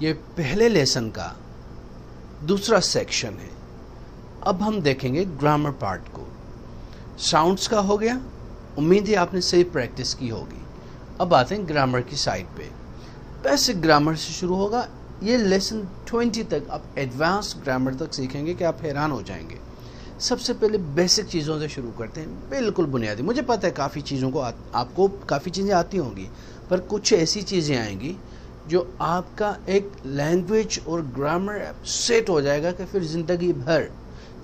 ये पहले लेसन का दूसरा सेक्शन है। अब हम देखेंगे ग्रामर पार्ट को। साउंड्स का हो गया, उम्मीद है आपने सही प्रैक्टिस की होगी। अब आते हैं ग्रामर की साइड पे। बेसिक ग्रामर से शुरू होगा। ये लेसन 20 तक आप एडवांस ग्रामर तक सीखेंगे कि आप हैरान हो जाएंगे। सबसे पहले बेसिक चीज़ों से शुरू करते हैं, बिल्कुल बुनियादी। मुझे पता है काफ़ी चीज़ों को आपको काफ़ी चीज़ें आती होंगी, पर कुछ ऐसी चीज़ें आएंगी जो आपका एक लैंग्वेज और ग्रामर सेट हो जाएगा कि फिर ज़िंदगी भर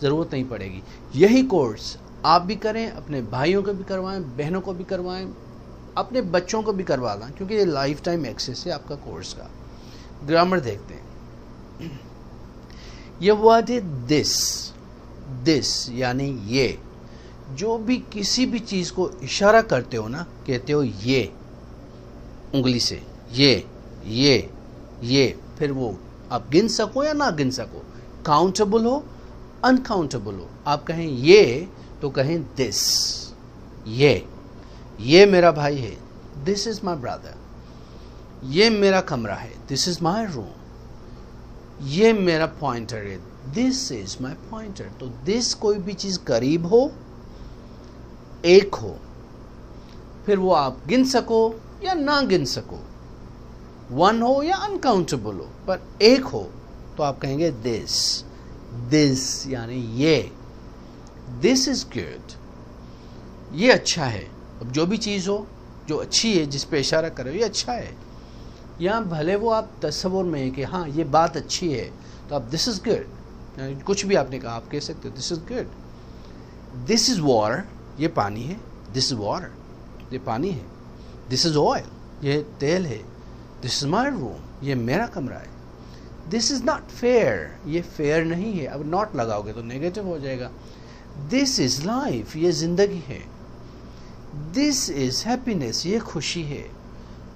ज़रूरत नहीं पड़ेगी। यही कोर्स आप भी करें, अपने भाइयों को भी करवाएं, बहनों को भी करवाएं, अपने बच्चों को भी करवा दें, क्योंकि ये लाइफ टाइम एक्सेस है आपका कोर्स का। ग्रामर देखते हैं। ये वर्ड है दिस यानी ये। जो भी किसी भी चीज़ को इशारा करते हो ना, कहते हो ये उंगली से, ये फिर वो आप गिन सको या ना गिन सको, काउंटेबल हो अनकाउंटेबल हो, आप कहें ये तो कहें दिस। ये मेरा भाई है, दिस इज माई ब्रदर। ये मेरा कमरा है, दिस इज माई रूम। ये मेरा पॉइंटर है, दिस इज माई पॉइंटर। तो दिस कोई भी चीज करीब हो, एक हो, फिर वो आप गिन सको या ना गिन सको, वन हो या अनकाउंटेबल हो, पर एक हो तो आप कहेंगे दिस यानी ये। दिस इज गुड, ये अच्छा है। अब जो भी चीज़ हो जो अच्छी है, जिस पे इशारा कर रहे हो, ये अच्छा है। या भले वो आप तस्वुर में है कि हाँ ये बात अच्छी है, तो आप दिस इज गुड, कुछ भी आपने कहा आप कह सकते हो this is good. This is water, ये पानी है, दिस इज वाटर, ये पानी है। दिस इज ऑयल, ये तेल है। दिस इज माई रूम, ये मेरा कमरा है। दिस इज नॉट फेयर, ये फेयर नहीं है। अब नॉट लगाओगे तो नेगेटिव हो जाएगा। दिस इज लाइफ, ये जिंदगी है। दिस इज हैप्पीनेस, ये खुशी है।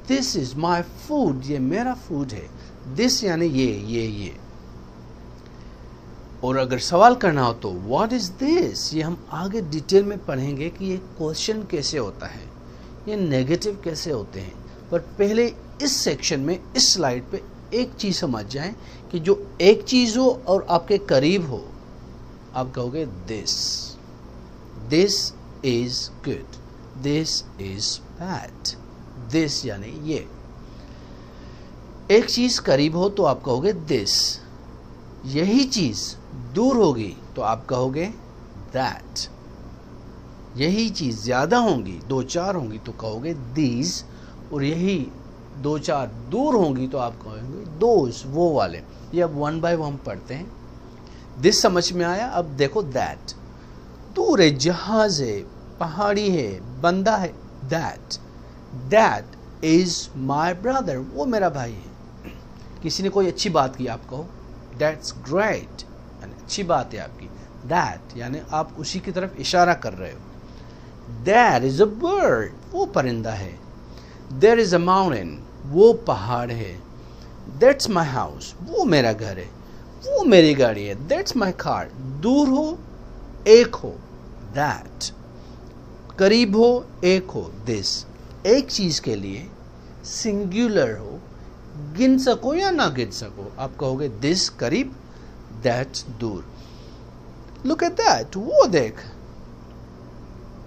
दिस इज माई फूड, ये मेरा फूड है। दिस यानी ये। और अगर सवाल करना हो तो व्हाट इज दिस, ये हम आगे डिटेल में पढ़ेंगे कि ये क्वेश्चन कैसे होता है, ये नेगेटिव कैसे होते हैं। पर पहले इस सेक्शन में, इस स्लाइड पे एक चीज समझ जाएं कि जो एक चीज हो और आपके करीब हो, आप कहोगे this is good, this is bad. This यानी ये। एक चीज करीब हो तो आप कहोगे दिस, यही चीज दूर होगी तो आप कहोगे दैट। यही चीज ज्यादा होंगी, 2-4 होंगी तो कहोगे दीज, और यही 2-4 दूर होंगी तो आप कहोगे दोज, वो वाले। ये अब 1 by 1 पढ़ते हैं। दिस समझ में आया। अब देखो दैट, दूर है, जहाज है, पहाड़ी है, बंदा है। दैट इज माई ब्रदर, वो मेरा भाई है। किसी ने कोई अच्छी बात की, आप कहो दैट्स ग्रेट, अच्छी बात है आपकी। दैट यानी आप उसी की तरफ इशारा कर रहे हो। देयर इज अ बर्ड, वो परिंदा है। देयर इज अ माउंटेन, वो पहाड़ है। दैट्स माई हाउस, वो मेरा घर है, वो मेरी गाड़ी है। दैट्स माई कार, दूर हो एक हो, दैट। करीब हो एक हो, दिस। एक चीज के लिए सिंगुलर हो, गिन सको या ना गिन सको, आप कहोगे दिस करीब, दैट दूर। लुक एट दैट, वो देख,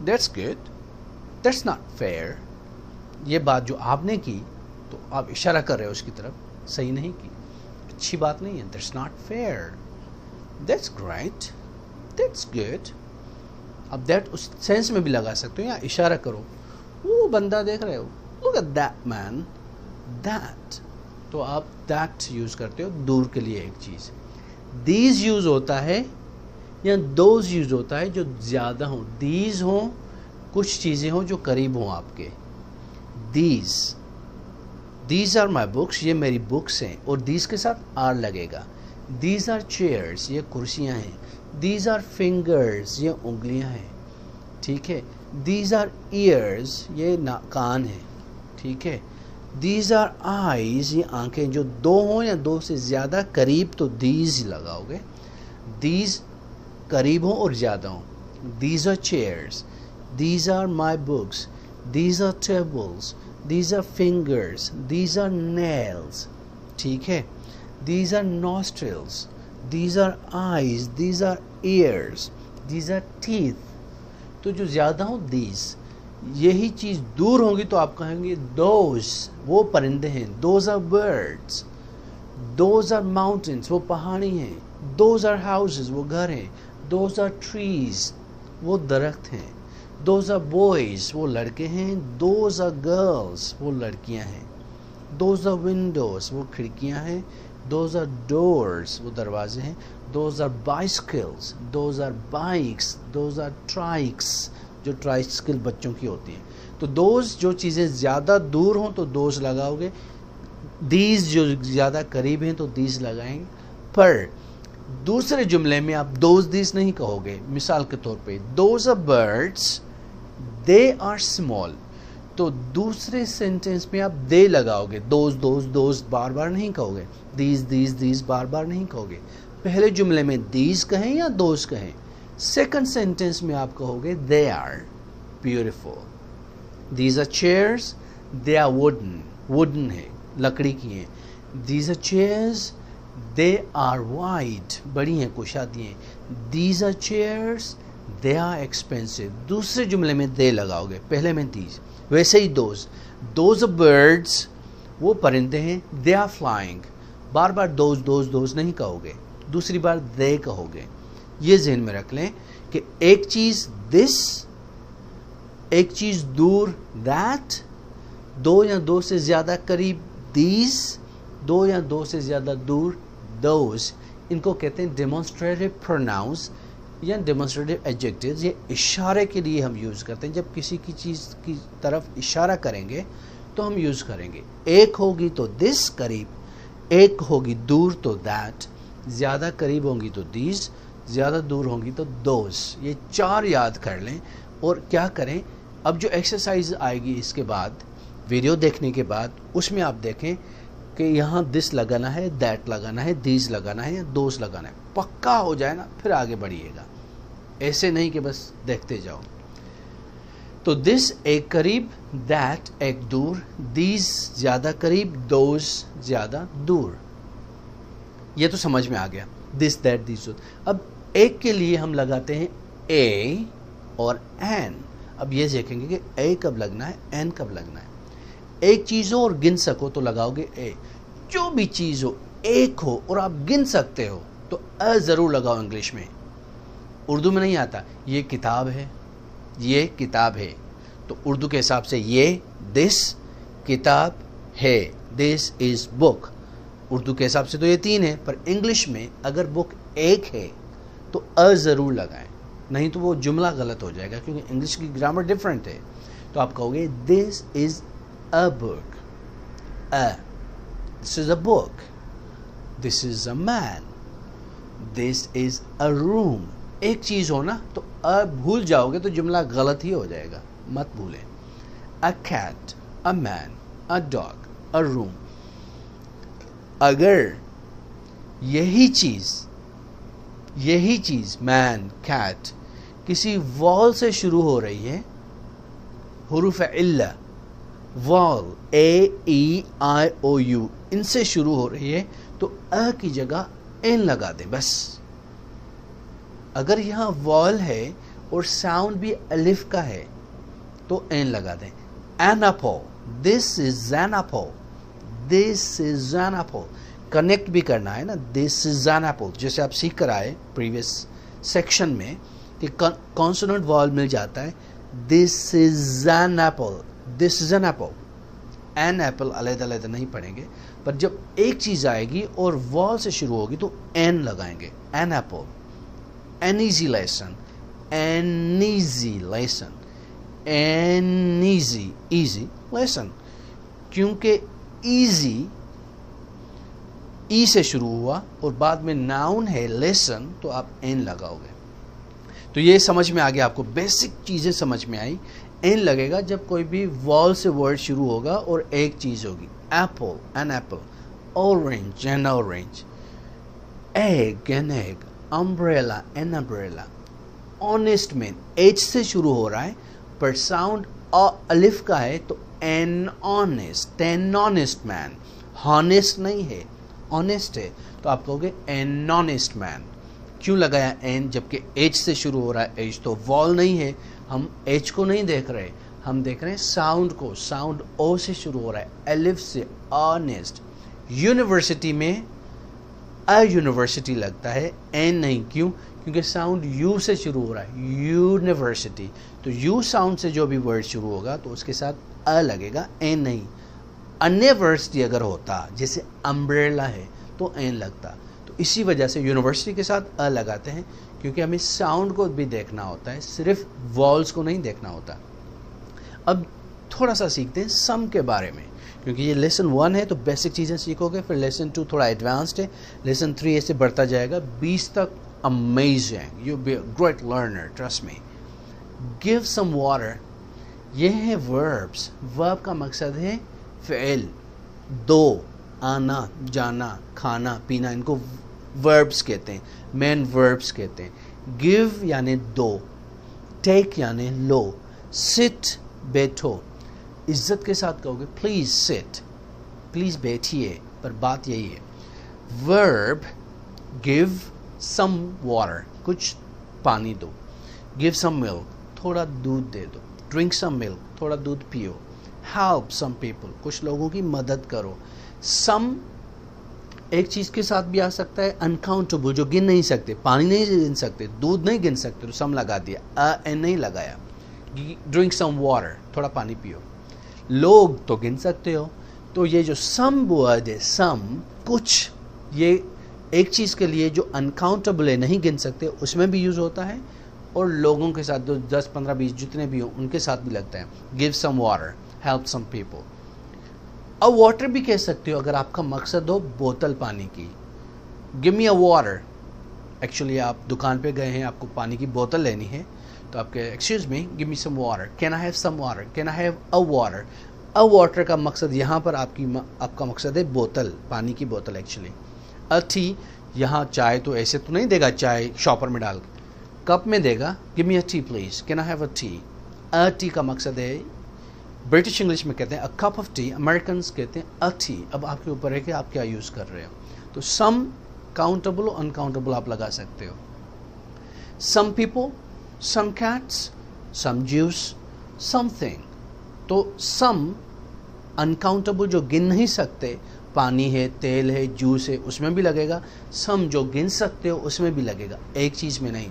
that's good, that's not fair. ये बात जो आपने की तो आप इशारा कर रहे हो उसकी तरफ, सही नहीं की, अच्छी बात नहीं है। That's not fair, that's great, that's good. अब दैट उस सेंस में भी लगा सकते हो या इशारा करो, वो बंदा देख रहे हो, look at that man, that. तो आप दैट यूज करते हो दूर के लिए एक चीज। दीज यूज होता है या दोज यूज होता है जो ज्यादा हो। दीज हो, कुछ चीजें हो जो करीब हो आपके। दीज आर माई बुक्स, ये मेरी बुक्स हैं, और दीज के साथ आर लगेगा। दीज आर चेयर्स, ये कुर्सियां हैं। दीज आर फिंगर्स, ये उंगलियां हैं, ठीक है। दीज आर ईयर्स, ये कान है, ठीक है। दीज आर आईज, ये आंखें। जो दो हों या दो से ज्यादा करीब तो दीज लगाओगे। दीज करीब हो और ज्यादा हो। These are chairs, these are my books, these are tables, these are fingers, these are nails, ठीक है। these are nostrils, these are eyes, these are ears, these are teeth. तो जो ज़्यादा हो these, यही चीज़ दूर होगी तो आप कहेंगे those, वो परिंदे हैं, those are birds, those are mountains, वो पहाड़ी हैं, those are houses, वो घर हैं, those are trees, वो दरख्त हैं, those are boys, वो लड़के हैं, those are girls, वो लड़कियां हैं, those are windows, वो खिड़कियां हैं, those are doors, वो दरवाजे हैं, those are bicycles, those are bikes, those are trikes, जो ट्राइसिकल बच्चों की होती हैं. तो those जो चीज़ें ज़्यादा दूर हों तो those लगाओगे, these जो ज़्यादा करीब हैं तो these लगाएंगे. पर दूसरे जुमले में आप those these नहीं कहोगे. मिसाल के तौर पे those are birds, they are small. तो दूसरे सेंटेंस में आप they लगाओगे. those बार बार नहीं कहोगे. these बार बार नहीं कहोगे. पहले जुमले में these कहें या those कहें. सेकंड सेंटेंस में आप कहोगे they are beautiful. these are chairs, they are wooden है, लकड़ी की हैं. these are chairs, they are white, बड़ी हैं, कुशादी हैं. these are chairs, they are expensive. दूसरे जुमले में they लगाओगे, पहले में these. वैसे ही those are birds, वो परिंदे हैं, they are flying. Bar bar those नहीं कहोगे, दूसरी बार they कहोगे. ये ज़हन में रख लें कि एक चीज़ this, एक चीज़ दूर that, दो या दो से ज़्यादा करीब these, दो या दो से ज़्यादा दूर those. इनको कहते हैं डेमोन्स्ट्रेटिव प्रोनाउंस या डेमोन्स्ट्रेटिव एडजेक्टिव्स. ये इशारे के लिए हम यूज़ करते हैं. जब किसी की चीज़ की तरफ इशारा करेंगे तो हम यूज़ करेंगे. एक होगी तो this करीब, एक होगी दूर तो that, ज़्यादा करीब होंगी तो these, ज़्यादा दूर होंगी तो those. ये चार याद कर लें. और क्या करें, अब जो एक्सरसाइज आएगी इसके बाद, वीडियो देखने के बाद, उसमें आप देखें कि यहाँ this लगाना है, that लगाना है, these लगाना है या those लगाना है. पक्का हो जाए ना, फिर आगे बढ़िएगा. ऐसे नहीं कि बस देखते जाओ. तो this एक करीब, that एक दूर, these ज़्यादा करीब, those ज़्यादा दूर. ये तो समझ में आ गया. this, that, these. अब एक के लिए हम लगाते हैं a और an. अब ये देखेंगे कि a कब लगना है, n कब लगना है. एक चीज़ हो और गिन सको तो लगाओगे a. जो भी चीज़ हो, एक हो और आप गिन सकते हो तो अ ज़रूर लगाओ. इंग्लिश में, उर्दू में नहीं आता. ये किताब है, ये किताब है, तो उर्दू के हिसाब से ये दिस किताब है, दिस इज़ बुक. उर्दू के हिसाब से तो ये तीन है, पर इंग्लिश में अगर बुक एक है तो अ ज़रूर लगाएं, नहीं तो वो जुमला गलत हो जाएगा, क्योंकि इंग्लिश की ग्रामर डिफरेंट है. तो आप कहोगे this is a book, this is a book, this is a man, this is a room. एक चीज़ हो ना तो अ भूल जाओगे तो जुमला गलत ही हो जाएगा, मत भूलें. A cat, a man, a dog, a room. अगर यही चीज़ मैन, कैट किसी वॉल से शुरू हो रही है, हुरूफ इल्ला, वॉल AEIOU इनसे शुरू हो रही है, तो अ की जगह एन लगा दें बस. अगर यहाँ वॉल है और साउंड भी अलिफ का है तो एन लगा दें. An apple, this is an apple, this is an apple. Connect भी करना है ना, दिस इज एन एप्पल. जैसे आप सीख कर आए प्रीवियस सेक्शन में कि कॉन्सोनेंट वॉल मिल जाता है. This is an apple, this is an apple. An apple अलग-अलग नहीं पढ़ेंगे, पर जब एक चीज़ आएगी और वॉल से शुरू होगी तो एन लगाएंगे. An apple. An easy lesson, an easy lesson, an easy lesson. क्योंकि ईजी ई से शुरू हुआ और बाद में नाउन है लेसन, तो आप एन लगाओगे. तो ये समझ में आ गया आपको, बेसिक चीज़ें समझ में आई. एन लगेगा जब कोई भी वॉल से वर्ड शुरू होगा और एक चीज़ होगी. Apple, an apple. Orange, an orange. Egg, an egg. Umbrella, an umbrella. Honest man, H से शुरू हो रहा है पर साउंड अलिफ का है तो an honest, an honest man. Honest नहीं है, ऑनेस्ट है तो आप कहोगे एन ऑनेस्ट मैन। क्यों लगाया एन जबकि एच से शुरू हो रहा है? एच तो वॉल नहीं है, हम एच को नहीं देख रहे, हम देख रहे हैं साउंड को। साउंड ओ से शुरू हो रहा है, एलिफ से, ऑनेस्ट। यूनिवर्सिटी में अ यूनिवर्सिटी लगता है, एन नहीं। क्यों? क्योंकि साउंड यू से शुरू हो रहा है, यूनिवर्सिटी। तो यू साउंड से जो भी वर्ड शुरू होगा तो उसके साथ अ लगेगा, एन नहीं। अन्य वर्ड्स अगर होता जैसे अम्ब्रेला है तो एन लगता। तो इसी वजह से यूनिवर्सिटी के साथ अ लगाते हैं, क्योंकि हमें साउंड को भी देखना होता है, सिर्फ वॉल्स को नहीं देखना होता। अब थोड़ा सा सीखते हैं सम के बारे में, क्योंकि ये लेसन 1 है तो बेसिक चीज़ें सीखोगे, फिर लेसन 2 थोड़ा एडवांस्ड है, लेसन 3 ऐसे बढ़ता जाएगा 20 तक। Amazing, you be a great learner, trust me. Give some water, ये है वर्ब्स। वर्ब का मकसद है फ़िल, दो, आना, जाना, खाना, पीना, इनको वर्ब्स कहते हैं, मेन वर्ब्स कहते हैं। गिव यानी दो, टेक यानी लो, सिट बैठो। इज्जत के साथ कहोगे प्लीज सिट, प्लीज बैठिए, पर बात यही है। वर्ब गिव सम वाटर, कुछ पानी दो। गिव सम मिल्क, थोड़ा दूध दे दो। ड्रिंक सम मिल्क, थोड़ा दूध पियो। हेल्प सम पीपल, कुछ लोगों की मदद करो। सम एक चीज़ के साथ भी आ सकता है, अनकाउंटेबल, जो गिन नहीं सकते, पानी नहीं गिन सकते, दूध नहीं गिन सकते, तो सम लगा दिया, अ एन नहीं लगाया। ड्रिंक सम वाटर, थोड़ा पानी पियो। लोग तो गिन सकते हो, तो ये जो सम वर्ड है, सम कुछ, ये एक चीज़ के लिए जो अनकाउंटेबल है, नहीं गिन सकते, उसमें भी यूज़ होता है, और लोगों के साथ जो 10, 15, 20 जितने भी हो उनके साथ भी लगता है। Give some water, help some people. अब वाटर भी कह सकते हो अगर आपका मकसद हो बोतल पानी की। गिव मी अ वाटर, एक्चुअली आप दुकान पे गए हैं, आपको पानी की बोतल लेनी है, तो आपके excuse me, give me some water, can I have some water, can I have a water. A water का मकसद यहाँ पर आपका मकसद है बोतल, पानी की बोतल एक्चुअली। अ टी, यहाँ चाय तो ऐसे तो नहीं देगा, चाय शॉपर में डाल के, कप में देगा। Give me a T please, can I have a T. A T का मकसद है, ब्रिटिश इंग्लिश में कहते हैं a cup of T, American कहते हैं अ टी। अब आपके ऊपर है कि आप क्या यूज़ कर रहे हो। तो सम काउंटेबल और अनकाउंटेबल आप लगा सकते हो। सम पीपल, सम कैट्स, सम ज्यूस, समथिंग। तो सम अनकाउंटेबल, जो गिन नहीं सकते, पानी है, तेल है, जूस है, उसमें भी लगेगा। सम जो गिन सकते हो उसमें भी लगेगा, एक चीज़ में नहीं।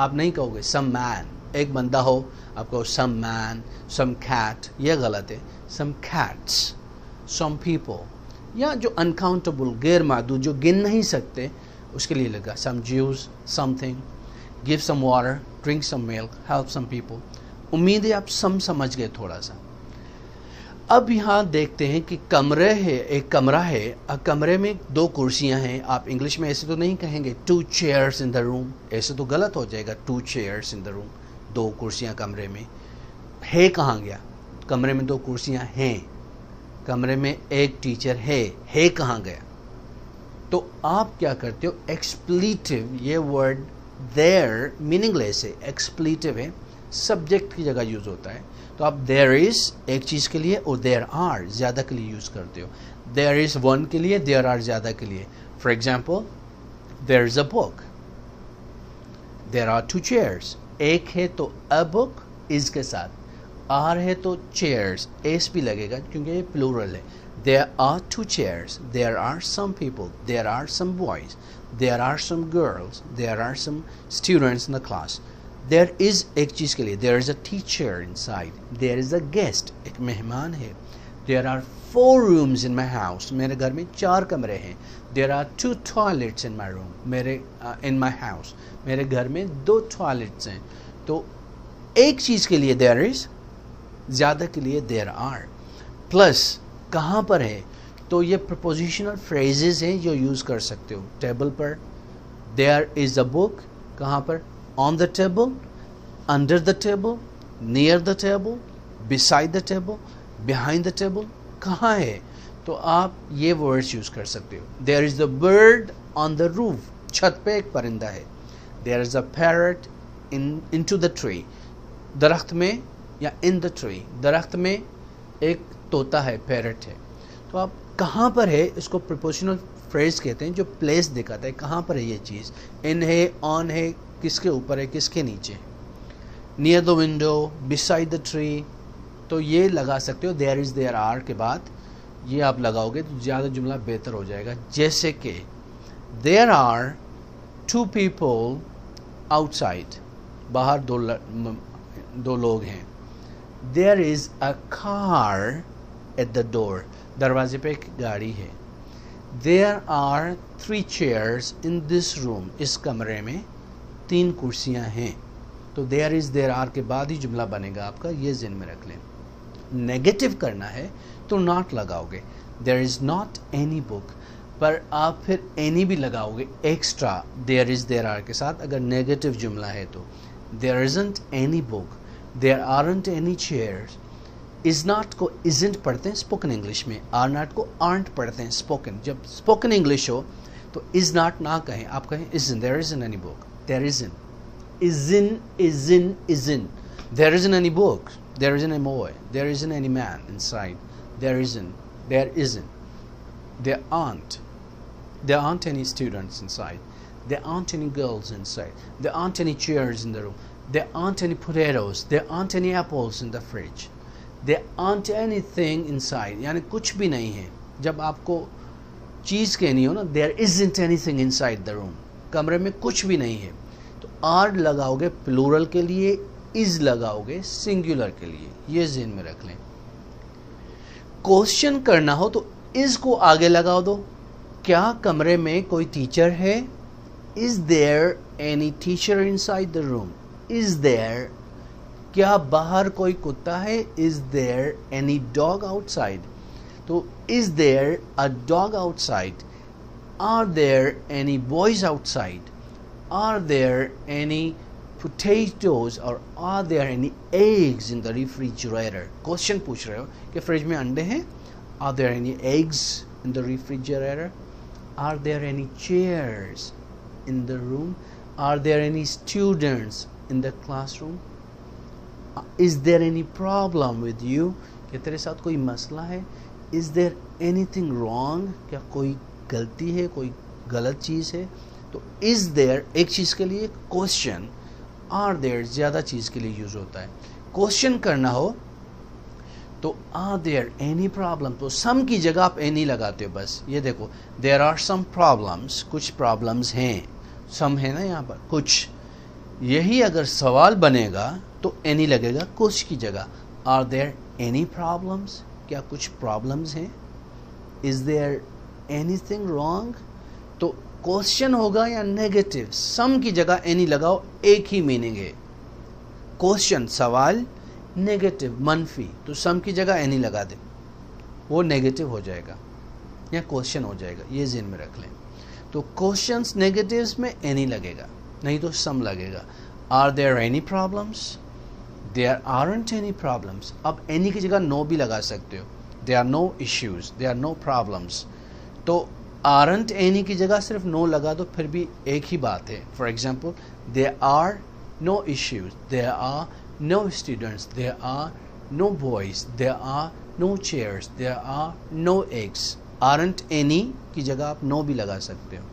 आप नहीं कहोगे सम मैन, एक बंदा हो आप कहो सम मैन, सम कैट, यह गलत है। Some cats, some people. या जो अनकाउंटेबल, गैर मादूद, जो गिन नहीं सकते, उसके लिए लगा some juice, something. Give some water, drink some milk, help some people. उम्मीद है आप सम समझ गए थोड़ा सा। अब यहाँ देखते हैं कि कमरे है, एक कमरा है, कमरे में 2 कुर्सियाँ हैं। आप इंग्लिश में ऐसे तो नहीं कहेंगे 2 चेयर्स इन द रूम, ऐसे तो गलत हो जाएगा। 2 चेयर्स इन द रूम, 2 कुर्सियाँ कमरे में। है कहाँ गया? कमरे में 2 कुर्सियाँ हैं, कमरे में एक टीचर है कहाँ गया? तो आप क्या करते हो, एक्सप्लीटिव, ये वर्ड देयर मीनिंगलेस है, एक्सप्लीटिव है, सब्जेक्ट की जगह यूज़ होता है। तो आप देयर इज़ एक चीज़ के लिए और देयर आर ज़्यादा के लिए यूज़ करते हो। देयर इज़ 1 के लिए, देयर आर ज़्यादा के लिए। For example, there is a book, there are 2 chairs. एक है तो अ बुक इज़ के साथ, आर है तो चेयर्स, एस भी लगेगा क्योंकि ये प्लूरल है। There are 2 chairs, there are some people, there are some boys, there are some girls, there are some students in the class. There is एक चीज़ के लिए, there is a teacher inside, there is a guest, एक मेहमान है। There are 4 rooms in my house, मेरे घर में 4 कमरे हैं। There are 2 toilets in my room, in my house, मेरे घर में 2 टॉयलेट्स हैं। तो एक चीज़ के लिए देयर इज़, ज़्यादा के लिए देयर आर। प्लस कहाँ पर है, तो ये प्रपोजिशनल फ्रेजेस हैं जो यूज़ कर सकते हो। टेबल पर, देयर इज़ अ बुक, कहाँ पर, on the table, under the table, near the table, beside the table, behind the table, कहाँ है, तो आप ये वर्ड्स यूज़ कर सकते हो। There is the bird on the roof, छत पे एक परिंदा है। There is a parrot into the tree, दरख्त में, या इन द ट्री, दरख्त में एक तोता है, पैरट है। तो आप कहाँ पर है, इसको प्रीपोजिशनल फ्रेज कहते हैं जो प्लेस दिखाता है, कहाँ पर है ये चीज़, इन है, ऑन है, किसके ऊपर है, किसके नीचे, near the window, beside the tree. तो ये लगा सकते हो देयर इज़ देयर आर के बाद, ये आप लगाओगे तो ज़्यादा जुमला बेहतर हो जाएगा। जैसे कि देयर आर 2 people आउटसाइड, बाहर दो लोग हैं। There is a car at the door, दरवाजे पे एक गाड़ी है। There are 3 chairs in this room, इस कमरे में 3 कुर्सियां हैं। तो देयर इज़ देयर आर के बाद ही जुमला बनेगा आपका, ये ज़हन में रख लें। नेगेटिव करना है तो नॉट लगाओगे, there is not any book, पर आप फिर एनी भी लगाओगे extra there is there are के साथ अगर नेगेटिव जुमला है तो। There isn't any book, there aren't any chairs. Is not को इज़ंट पढ़ते हैं स्पोकन इंग्लिश में, आर नॉट को आर्ट पढ़ते हैं स्पोकन। जब स्पोकन इंग्लिश हो तो इज़ नॉट ना कहें, आप कहें isn't, there isn't any book, there isn't, isn't, isn't, isn't, there isn't any book, there isn't a boy, there isn't any man inside, there isn't, there aren't any students inside, there aren't any girls inside, there aren't any chairs in the room, there aren't any potatoes, there aren't any apples in the fridge, there aren't anything inside, यानी कुछ भी नहीं है। जब आपको चीज़ कहनी हो ना, there isn't anything inside the room, कमरे में कुछ भी नहीं है, तो आर लगाओगे प्लूरल के लिए, इज लगाओगे सिंगुलर के लिए, ये ज़हन में रख लें। क्वेश्चन करना हो तो इज को आगे लगा दो, क्या कमरे में कोई टीचर है, is there any teacher inside the room, is there, क्या बाहर कोई कुत्ता है, is there any dog outside, तो is there a dog outside, are there any boys outside, are there any potatoes or are there any eggs in the refrigerator। Question पूछ रहे हो कि फ्रिज में अंडे हैं, are there any eggs in the refrigerator, are there any chairs in the room, are there any students in the classroom, is there any problem with you, क्या तेरे साथ कोई मसला है, is there anything wrong, क्या कोई गलती है, कोई गलत चीज़ है। तो is there एक चीज़ के लिए, क्वेश्चन आर देयर ज़्यादा चीज़ के लिए यूज़ होता है। क्वेश्चन करना हो तो आर देयर एनी प्रॉब्लम, तो सम की जगह आप एनी लगाते हो बस। ये देखो देयर आर सम प्रॉब्लम्स, कुछ प्रॉब्लम्स हैं, सम है ना यहाँ पर कुछ, यही अगर सवाल बनेगा तो एनी लगेगा कुछ की जगह। आर देयर एनी प्रॉब्लम्स, क्या कुछ प्रॉब्लम्स हैं, इज़ देयर एनीथिंग रॉन्ग, तो क्वेश्चन होगा या नेगेटिव, सम की जगह एनी लगाओ, एक ही मीनिंग है। क्वेश्चन सवाल, नेगेटिव मनफी, तो सम की जगह एनी लगा दे, वो नेगेटिव हो जाएगा या क्वेश्चन हो जाएगा, ये ज़हन में रख लें। तो क्वेश्चंस नेगेटिव्स में एनी लगेगा, नहीं तो सम लगेगा। Are there any problems, there aren't any problems, अब एनी की जगह नो भी लगा सकते हो, there are no issues, there are no problems. तो आरंट एनी की जगह सिर्फ नो लगा दो, फिर भी एक ही बात है। For example there are no issues, there are no students, there are no boys, there are no chairs, there are no eggs. Aren't any की जगह आप नो भी लगा सकते हो।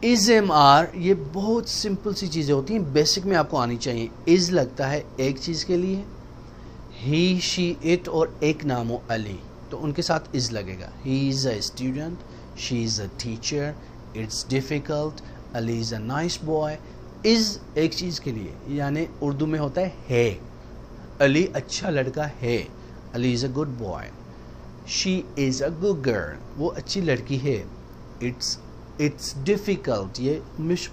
इज एम आर, ये बहुत सिंपल सी चीज़ें होती हैं, बेसिक में आपको आनी चाहिए। इज लगता है एक चीज़ के लिए, ही शी इट और एक नाम हो अली, तो उनके साथ इज़ लगेगा। ही is a student, she is a teacher, it's difficult, Ali is a nice boy. Is एक चीज़ के लिए, यानी उर्दू में होता है, अली अच्छा लड़का है, Ali is a good boy. She is a good girl, वो अच्छी लड़की है। इट्स डिफ़िकल्ट, ये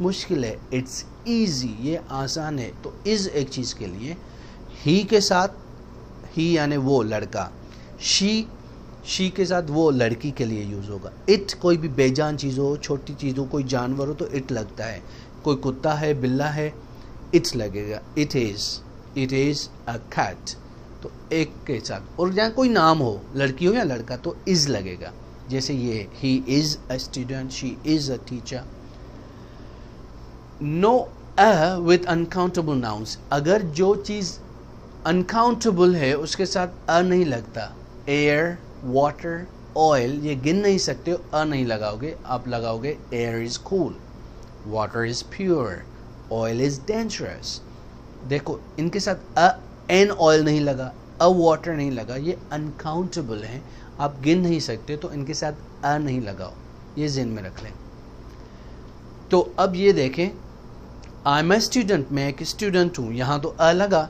मुश्किल है। इट्स ईजी, ये आसान है। तो इज़ एक चीज़ के लिए, ही के साथ ही यानी वो लड़का, शी के साथ वो लड़की के लिए यूज़ होगा। इट कोई भी बेजान चीज़ हो, छोटी चीज़ हो, कोई जानवर हो तो इट लगता है। कोई कुत्ता है, बिल्ला है, इट्स लगेगा। इट इज़ अ कैट, तो एक के साथ। और जहाँ कोई नाम हो, लड़की हो या लड़का, तो इज़ लगेगा। जैसे ये, he is a student, she is a teacher. No a with uncountable nouns, अगर जो चीज़ अनकाउंटेबल है उसके साथ अ नहीं लगता। एयर, वाटर, ऑयल, ये गिन नहीं सकते हो, अ नहीं लगाओगे, आप लगाओगे air is cool, water is pure, oil is dangerous. देखो इनके साथ अ एन ऑयल नहीं लगा, अ वाटर नहीं लगा, ये अनकाउंटेबल हैं, आप गिन नहीं सकते, तो इनके साथ अ नहीं लगाओ, ये ज़हन में रख लें। तो अब ये देखें, आई एम ए स्टूडेंट, मैं एक स्टूडेंट हूँ, यहाँ तो अ लगा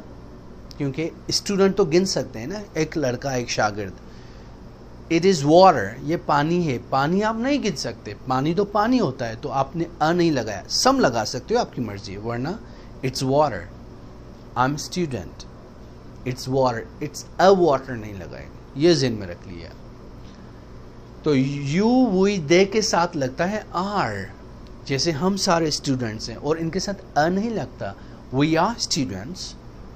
क्योंकि स्टूडेंट तो गिन सकते हैं ना, एक लड़का एक शागिर्द। इट इज़ वाटर, ये पानी है, पानी आप नहीं गिन सकते, पानी तो पानी होता है, तो आपने अ नहीं लगाया, सम लगा सकते हो, आपकी मर्जी है, वरना it's water, I am student, it's water, it's a water नहीं लगाएंगे, ये ज़हन में रख लिया। तो यू वी दे के साथ लगता है आर, जैसे हम सारे स्टूडेंट्स हैं और इनके साथ अ नहीं लगता। We are students,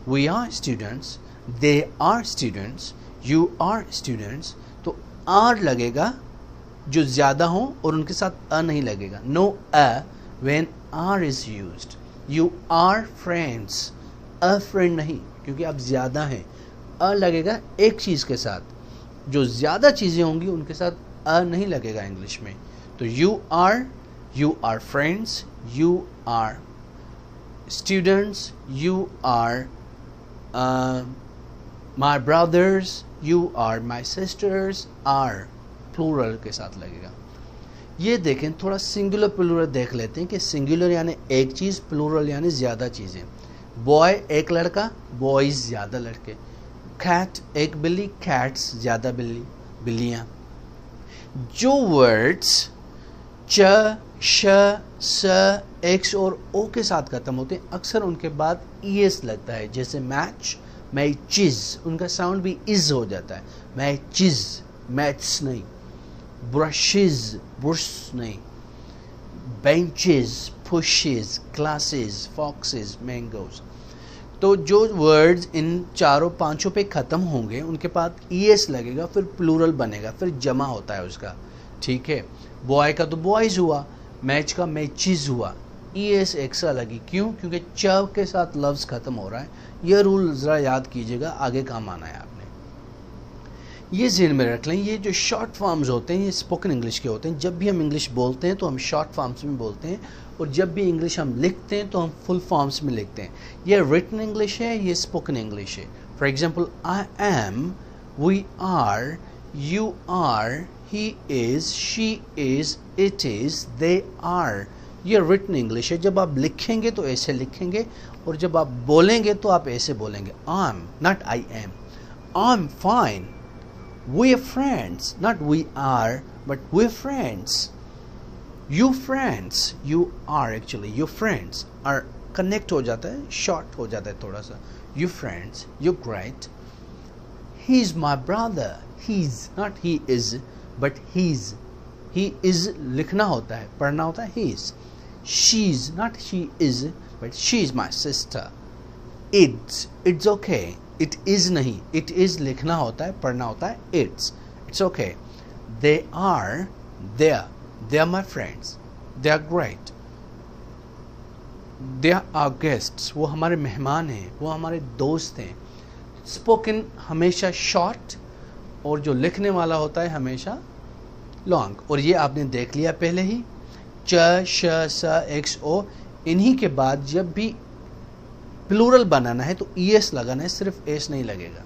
we are students, they are students, you are students, तो आर लगेगा जो ज़्यादा हो और उनके साथ अ नहीं लगेगा। No a when are is used. You are friends, a friend नहीं, क्योंकि आप ज़्यादा हैं, अ लगेगा एक चीज़ के साथ, जो ज़्यादा चीज़ें होंगी उनके साथ अ नहीं लगेगा इंग्लिश में। तो you are friends, you are students, you are my brothers, you are my sisters, are plural के साथ लगेगा। ये देखें, थोड़ा सिंगुलर प्लूरल देख लेते हैं कि सिंगुलर यानी एक चीज़, प्लूरल यानी ज़्यादा चीज़ें। बॉय एक लड़का, बॉयज़ ज़्यादा लड़के। कैट एक बिल्ली, कैट्स ज़्यादा बिल्लियाँ। जो वर्ड्स च, श, स, एक्स और ओ के साथ खत्म होते हैं, अक्सर उनके बाद ईएस लगता है, जैसे मैच, मैचिज, उनका साउंड भी इज हो जाता है, मैचिज, मैथ्स नहीं। ब्रशेज, ब्रश नहीं। Benches, pushes, classes, foxes, mangoes. तो जो वर्ड्स इन चारों पांचों पे ख़त्म होंगे उनके बाद ईएस लगेगा, फिर प्लूरल बनेगा, फिर जमा होता है उसका, ठीक है। बॉय का तो बॉयज़ हुआ, मैच का मैचिज हुआ, ईएस एक्स्ट्रा लगी, क्यों? क्योंकि च के साथ लफ्ज़ ख़त्म हो रहा है। यह रूल ज़रा याद कीजिएगा, आगे काम आना है आपने, ये ज़हन में रख लें। ये जो शॉर्ट फॉर्म्स होते हैं ये स्पोकन इंग्लिश के होते हैं। जब भी हम इंग्लिश बोलते हैं तो हम शॉर्ट फॉर्म्स में बोलते हैं, और जब भी इंग्लिश हम लिखते हैं तो हम फुल फॉर्म्स में लिखते हैं। ये रिटन इंग्लिश है, ये स्पोकन इंग्लिश है। For example, I am, we are, you are, he is, she is, it is, they are. ये रिटन इंग्लिश है। जब आप लिखेंगे तो ऐसे लिखेंगे, और जब आप बोलेंगे तो आप ऐसे बोलेंगे, I am, not I am. I am fine, we are friends, not we are, but we're friends. You friends, you are actually, your friends are connect हो जाता है, short हो जाता है थोड़ा सा। You friends, you're great. He's my brother. He's, not he is, but he's. He is लिखना होता है, पढ़ना होता है he's. She's, not she is, but she's my sister. It's okay. It is नहीं, इट इज़ लिखना होता है, पढ़ना होता है it's okay. They are my friends, they are great, they are guests, वो हमारे मेहमान हैं, वो हमारे दोस्त हैं। स्पोकन हमेशा शॉर्ट, और जो लिखने वाला होता है हमेशा लॉन्ग। और ये आपने देख लिया पहले ही, च, श, स, एक्स, ओ, इन्हीं के बाद जब भी प्लूरल बनाना है तो ईएस लगाना है, सिर्फ एस नहीं लगेगा।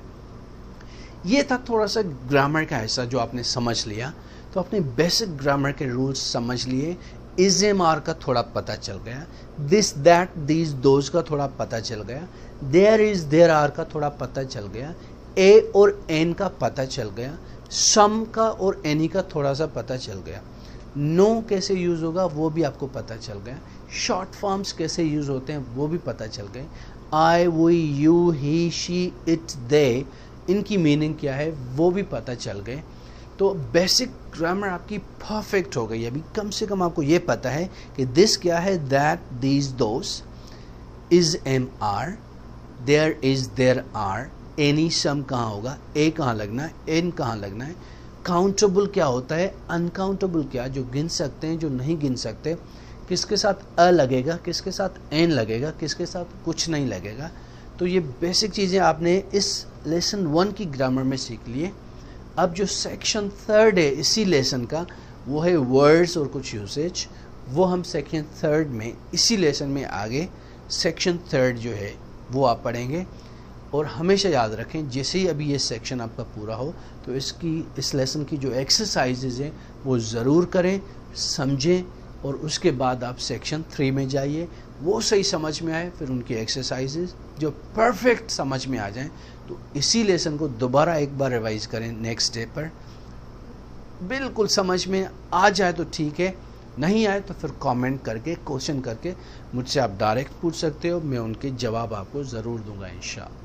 ये था थोड़ा सा ग्रामर का हिस्सा जो आपने समझ लिया। तो अपने बेसिक ग्रामर के रूल्स समझ लिए, इज एम आर का थोड़ा पता चल गया, दिस दैट दीज दोज का थोड़ा पता चल गया, देयर इज देयर आर का थोड़ा पता चल गया, ए और एन का पता चल गया, सम का और एनी का थोड़ा सा पता चल गया, नो कैसे यूज़ होगा वो भी आपको पता चल गया, शॉर्ट फॉर्म्स कैसे यूज़ होते हैं वो भी पता चल गए, I, we, you, he, she, it, they, इनकी मीनिंग क्या है वो भी पता चल गए। तो बेसिक ग्रामर आपकी परफेक्ट हो गई। अभी कम से कम आपको ये पता है कि दिस क्या है, that, these, those, is, am, are, there is, there are, any, some कहाँ होगा, ए कहाँ लगना है, एन कहाँ लगना है, काउंटेबल क्या होता है, अनकाउंटेबल क्या, जो गिन सकते हैं, जो नहीं गिन सकते, किसके साथ अ लगेगा, किसके साथ एन लगेगा, किसके साथ कुछ नहीं लगेगा। तो ये बेसिक चीज़ें आपने इस लेसन 1 की ग्रामर में सीख लिए। अब जो सेक्शन 3 है इसी लेसन का, वो है वर्ड्स और कुछ यूसेज। वो हम सेक्शन 3 में इसी लेसन में आगे सेक्शन 3 जो है वो आप पढ़ेंगे। और हमेशा याद रखें, जैसे ही अभी ये सेक्शन आपका पूरा हो तो इस लेसन की जो एक्सरसाइजेज हैं वो ज़रूर करें, समझें, और उसके बाद आप सेक्शन 3 में जाइए। वो सही समझ में आए, फिर उनकी एक्सरसाइजेज जो परफेक्ट समझ में आ जाएं, तो इसी लेसन को दोबारा एक बार रिवाइज करें नेक्स्ट डे पर। बिल्कुल समझ में आ जाए तो ठीक है, नहीं आए तो फिर कमेंट करके, क्वेश्चन करके मुझसे आप डायरेक्ट पूछ सकते हो, मैं उनके जवाब आपको ज़रूर दूंगा इंशाअल्लाह।